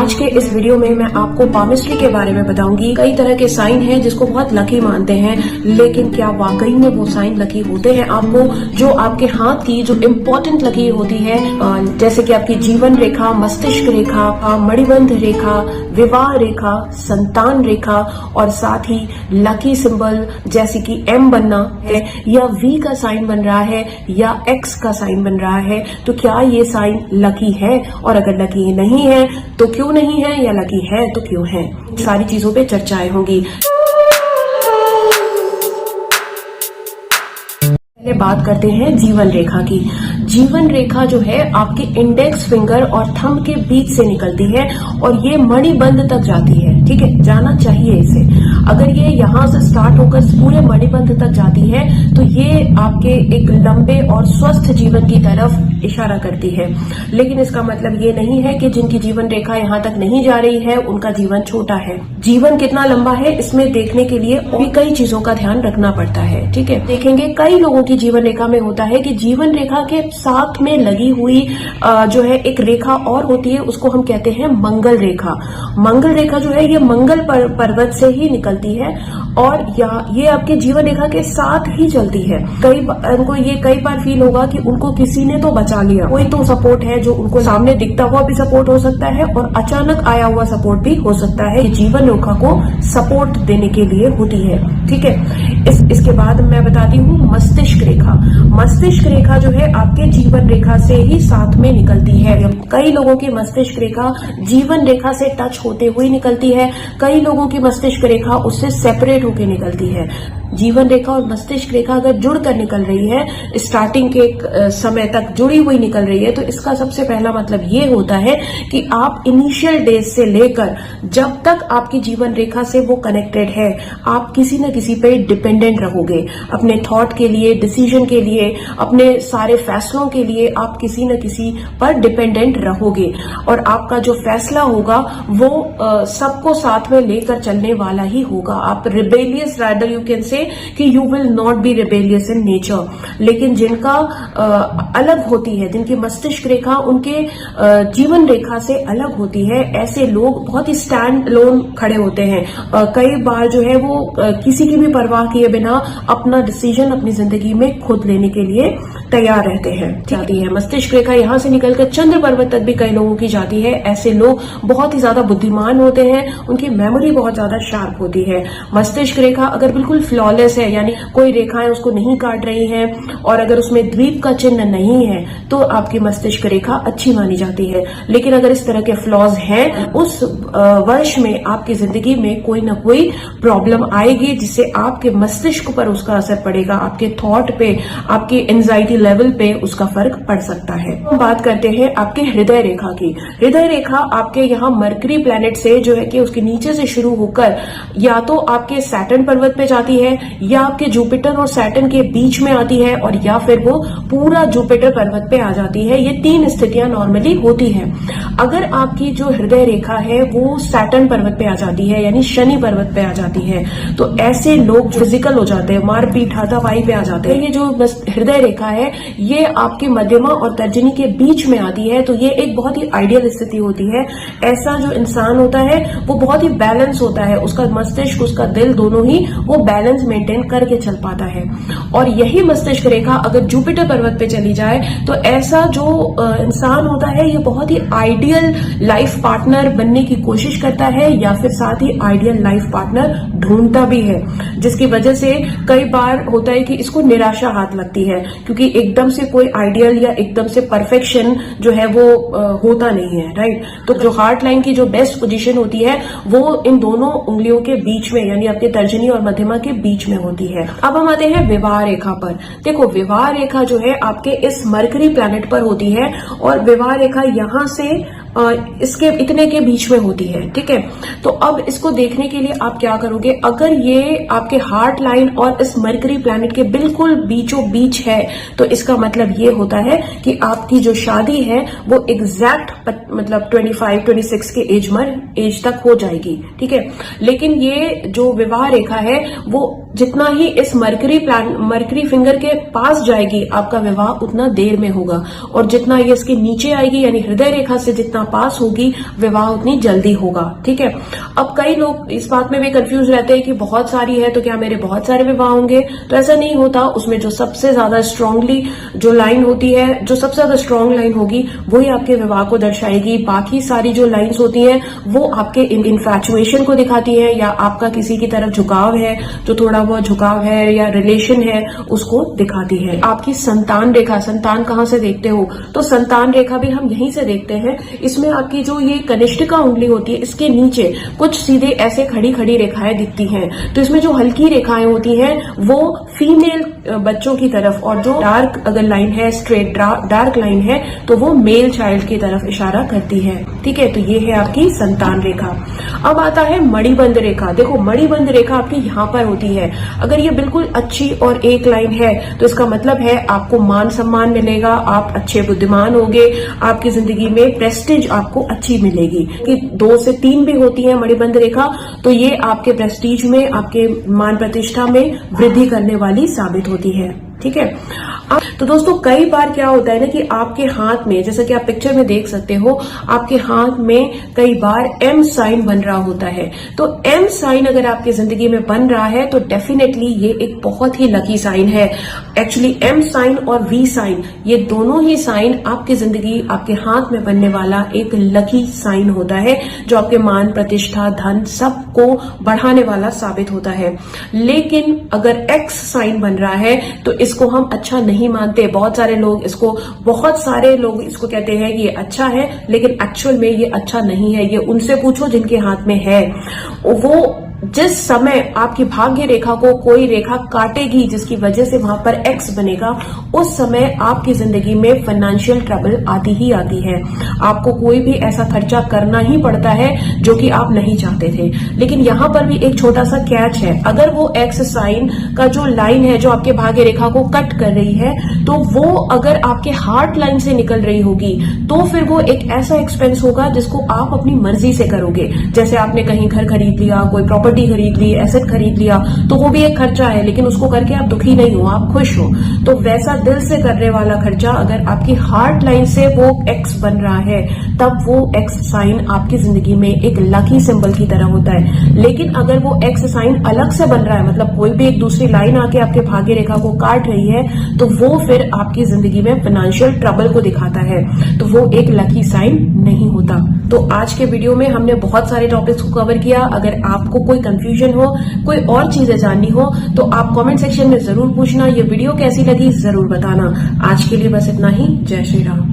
आज के इस वीडियो में मैं आपको पामिस्ट्री के बारे में बताऊंगी। कई तरह के साइन हैं जिसको बहुत लकी मानते हैं, लेकिन क्या वाकई में वो साइन लकी होते हैं? आपको जो आपके हाथ की जो इम्पोर्टेंट लकीर होती है, जैसे कि आपकी जीवन रेखा, मस्तिष्क रेखा, मणिबंध रेखा, विवाह रेखा, संतान रेखा और साथ ही लकी सिंबल जैसे कि एम बनना है या वी का साइन बन रहा है या एक्स का साइन बन रहा है, तो क्या ये साइन लकी है? और अगर लकी नहीं है तो क्यों नहीं है, या लकी है तो क्यों है? सारी चीजों पे चर्चाएं होंगी। पहले बात करते हैं जीवन रेखा की। जीवन रेखा जो है आपके इंडेक्स फिंगर और थंब के बीच से निकलती है और ये मणिबंध तक जाती है। ठीक है, जाना चाहिए इसे। अगर ये यहाँ से स्टार्ट होकर पूरे मणिबंध तक जाती है तो ये आपके एक लंबे और स्वस्थ जीवन की तरफ इशारा करती है। लेकिन इसका मतलब ये नहीं है कि जिनकी जीवन रेखा यहाँ तक नहीं जा रही है उनका जीवन छोटा है। जीवन कितना लंबा है इसमें देखने के लिए और भी कई चीजों का ध्यान रखना पड़ता है। ठीक है, देखेंगे कई लोगों की जीवन रेखा में होता है कि जीवन रेखा के साथ में लगी हुई जो है एक रेखा और होती है, उसको हम कहते हैं मंगल रेखा। मंगल रेखा जो है ये मंगल पर्वत से ही निकलती है और ये आपके जीवन रेखा के साथ ही चलती है। उनको ये कई बार फील होगा कि उनको किसी ने तो बचा लिया, कोई तो सपोर्ट है जो उनको सामने दिखता हुआ भी सपोर्ट हो सकता है और अचानक आया हुआ सपोर्ट भी हो सकता है। जीवन रेखा को सपोर्ट देने के लिए होती है। ठीक है, इसके बाद मैं बताती हूँ मस्तिष्क रेखा। मस्तिष्क रेखा जो है आपके जीवन रेखा से ही साथ में निकलती है। कई लोगों की मस्तिष्क रेखा जीवन रेखा से टच होते हुए निकलती है, कई लोगों की मस्तिष्क रेखा उससे सेपरेट होकर निकलती है। जीवन रेखा और मस्तिष्क रेखा अगर जुड़कर निकल रही है, स्टार्टिंग के समय तक जुड़ी हुई निकल रही है, तो इसका सबसे पहला मतलब ये होता है कि आप इनिशियल डेज से लेकर जब तक आपकी जीवन रेखा से वो कनेक्टेड है, आप किसी न किसी पे डिपेंडेंट रहोगे। अपने थॉट के लिए, डिसीजन के लिए, अपने सारे फैसलों के लिए आप किसी न किसी पर डिपेंडेंट रहोगे और आपका जो फैसला होगा वो सबको साथ में लेकर चलने वाला ही होगा। आप rebellious rider you can say कि you will not be rebellious in nature. लेकिन जिनका अलग होती है, जिनकी मस्तिष्क रेखा उनके जीवन रेखा से अलग होती है, ऐसे लोग बहुत ही स्टैंड लोन खड़े होते हैं। कई बार जो है वो किसी की भी परवाह किए बिना अपना डिसीजन अपनी जिंदगी में खुद लेने के लिए तैयार रहते हैं। जाती है मस्तिष्क रेखा यहाँ से निकलकर चंद्र पर्वत तक भी कई लोगों की जाती है। ऐसे लोग बहुत ही ज्यादा बुद्धिमान होते हैं, उनकी मेमोरी बहुत ज्यादा शार्प होती है। मस्तिष्क रेखा अगर बिल्कुल फ्लॉलेस है, यानी कोई रेखाएं उसको नहीं काट रही हैं और अगर उसमें द्वीप का चिन्ह नहीं है, तो आपकी मस्तिष्क रेखा अच्छी मानी जाती है। लेकिन अगर इस तरह के फ्लॉज हैं, उस वर्ष में आपकी जिंदगी में कोई ना कोई प्रॉब्लम आएगी जिससे आपके मस्तिष्क पर उसका असर पड़ेगा, आपके थॉट पे, आपके एंजाइटी लेवल पे उसका फर्क पड़ सकता है। हम बात करते हैं आपके हृदय रेखा की। हृदय रेखा आपके यहाँ मरकरी प्लैनेट से जो है कि उसके नीचे से शुरू होकर या तो आपके सैटर्न पर्वत पे जाती है या आपके जुपिटर और सैटर्न के बीच में आती है और या फिर वो पूरा जुपिटर पर्वत पे आ जाती है। ये तीन स्थितियां नॉर्मली होती हैं। अगर आपकी जो हृदय रेखा है वो सैटर्न पर्वत पे आ जाती है, यानी शनि पर्वत पे आ जाती है, तो ऐसे लोग फिजिकल हो जाते हैं, मारपीट हाथापाई पे आ जाते हैं। ये जो हृदय रेखा है ये आपके मध्यमा और तर्जनी के बीच में आती है, तो ये एक बहुत ही आइडियल स्थिति होती है। ऐसा जो इंसान होता है वो बहुत ही बैलेंस होता है, उसका मस्तिष्क, उसका दिल दोनों ही वो बैलेंस मेंटेन करके चल पाता है। और यही मस्तिष्क रेखा अगर जुपिटर पर्वत पे चली जाए तो ऐसा जो इंसान होता है ये बहुत ही आइडियल लाइफ पार्टनर बनने की कोशिश करता है या फिर साथ ही आइडियल लाइफ पार्टनर ढूंढता भी है, जिसकी वजह से कई बार होता है कि इसको निराशा हाथ लगती है, क्योंकि एकदम से कोई आइडियल या एकदम से परफेक्शन जो है वो होता नहीं है। राइट, तो जो हार्ट लाइन की जो बेस्ट पोजीशन होती है वो इन दोनों उंगलियों के बीच में, यानी आपके तर्जनी और मध्यमा के बीच में होती है। अब हम आते हैं विवाह रेखा पर। देखो, विवाह रेखा जो है आपके इस मरकरी प्लैनेट पर होती है और विवाह रेखा यहां से इसके इतने के बीच में होती है। ठीक है, तो अब इसको देखने के लिए आप क्या करोगे, अगर ये आपके हार्ट लाइन और इस मरकरी प्लैनेट के बिल्कुल बीचों बीच है तो इसका मतलब ये होता है कि आपकी जो शादी है वो एग्जैक्ट मतलब 25-26 के एज तक हो जाएगी। ठीक है, लेकिन ये जो विवाह रेखा है वो जितना ही इस मरकरी फिंगर के पास जाएगी आपका विवाह उतना देर में होगा, और जितना ये इसके नीचे आएगी यानी हृदय रेखा से जितना जितना पास होगी विवाह उतनी जल्दी होगा। ठीक है, अब कई लोग इस बात में भी कंफ्यूज रहते हैं कि बहुत सारी है तो क्या मेरे बहुत सारे विवाह होंगे, तो ऐसा नहीं होता। उसमें जो सबसे ज्यादा स्ट्रांगली जो लाइन होती है, जो सबसे ज्यादा स्ट्रांग लाइन होगी वही आपके विवाह को दर्शाएगी। बाकी सारी जो लाइंस होती हैं वो आपके इन्फैचुएशन को दिखाती है या आपका किसी की तरफ झुकाव है, जो थोड़ा बहुत झुकाव है या रिलेशन है उसको दिखाती है। आपकी संतान रेखा, संतान कहां से देखते हो, तो संतान रेखा भी हम यहीं से देखते हैं। इसमें आपकी जो ये कनिष्ठिका उंगली होती है इसके नीचे कुछ सीधे ऐसे खड़ी खड़ी रेखाएं दिखती हैं। तो इसमें जो हल्की रेखाएं होती हैं वो फीमेल बच्चों की तरफ, और जो डार्क अगर लाइन है, स्ट्रेट डार्क लाइन है, तो वो मेल चाइल्ड की तरफ इशारा करती है। ठीक है, तो ये है आपकी संतान रेखा। अब आता है मणिबंध रेखा। देखो मणिबंध रेखा आपकी यहाँ पर होती है। अगर ये बिल्कुल अच्छी और एक लाइन है तो इसका मतलब है आपको मान सम्मान मिलेगा, आप अच्छे बुद्धिमान होगे, आपकी जिंदगी में प्रेस्टीज आपको अच्छी मिलेगी। कि 2 से 3 भी होती है मणिबंध रेखा, तो ये आपके प्रेस्टीज में, आपके मान प्रतिष्ठा में वृद्धि करने वाली साबित होती है। ठीक है, तो दोस्तों कई बार क्या होता है ना कि आपके हाथ में, जैसा कि आप पिक्चर में देख सकते हो, आपके हाथ में कई बार एम साइन बन रहा होता है। तो एम साइन अगर आपकी जिंदगी में बन रहा है तो डेफिनेटली ये एक बहुत ही लकी साइन है। एक्चुअली एम साइन और वी साइन, ये दोनों ही साइन आपकी जिंदगी, आपके हाथ में बनने वाला एक लकी साइन होता है, जो आपके मान प्रतिष्ठा धन सबको बढ़ाने वाला साबित होता है। लेकिन अगर एक्स साइन बन रहा है तो इसको हम अच्छा नहीं मानते। बहुत सारे लोग इसको कहते हैं कि ये अच्छा है, लेकिन एक्चुअल में ये अच्छा नहीं है। ये उनसे पूछो जिनके हाथ में है। वो जिस समय आपकी भाग्य रेखा को कोई रेखा काटेगी जिसकी वजह से वहां पर एक्स बनेगा, उस समय आपकी जिंदगी में फाइनेंशियल ट्रबल आती ही आती है। आपको कोई भी ऐसा खर्चा करना ही पड़ता है जो कि आप नहीं चाहते थे। लेकिन यहां पर भी एक छोटा सा कैच है। अगर वो एक्स साइन का जो लाइन है जो आपके भाग्य रेखा को कट कर रही है, तो वो अगर आपके हार्ट लाइन से निकल रही होगी तो फिर वो एक ऐसा एक्सपेंस होगा जिसको आप अपनी मर्जी से करोगे। जैसे आपने कहीं घर खरीद लिया, कोई प्रॉपर्टी खरीद ली, एसेट खरीद लिया, तो वो भी एक खर्चा है, लेकिन उसको करके आप दुखी नहीं हो, आप खुश हो। तो वैसा दिल से करने वाला खर्चा अगर आपकी हार्ट लाइन से वो एक्स बन रहा है, तब वो एक्स साइन आपकी जिंदगी में एक लकी सिंबल की तरह होता है। लेकिन अगर वो एक्स साइन अलग से बन रहा है, मतलब कोई भी एक दूसरी लाइन आके आपके भाग्य रेखा को काट रही है, तो वो फिर आपकी जिंदगी में फाइनेंशियल ट्रबल को दिखाता है, तो वो एक लकी साइन नहीं होता। तो आज के वीडियो में हमने बहुत सारे टॉपिक्स को कवर किया। अगर आपको कोई कंफ्यूजन हो, कोई और चीजें जाननी हो, तो आप कमेंट सेक्शन में जरूर पूछना। ये वीडियो कैसी लगी जरूर बताना। आज के लिए बस इतना ही। जय श्री राम।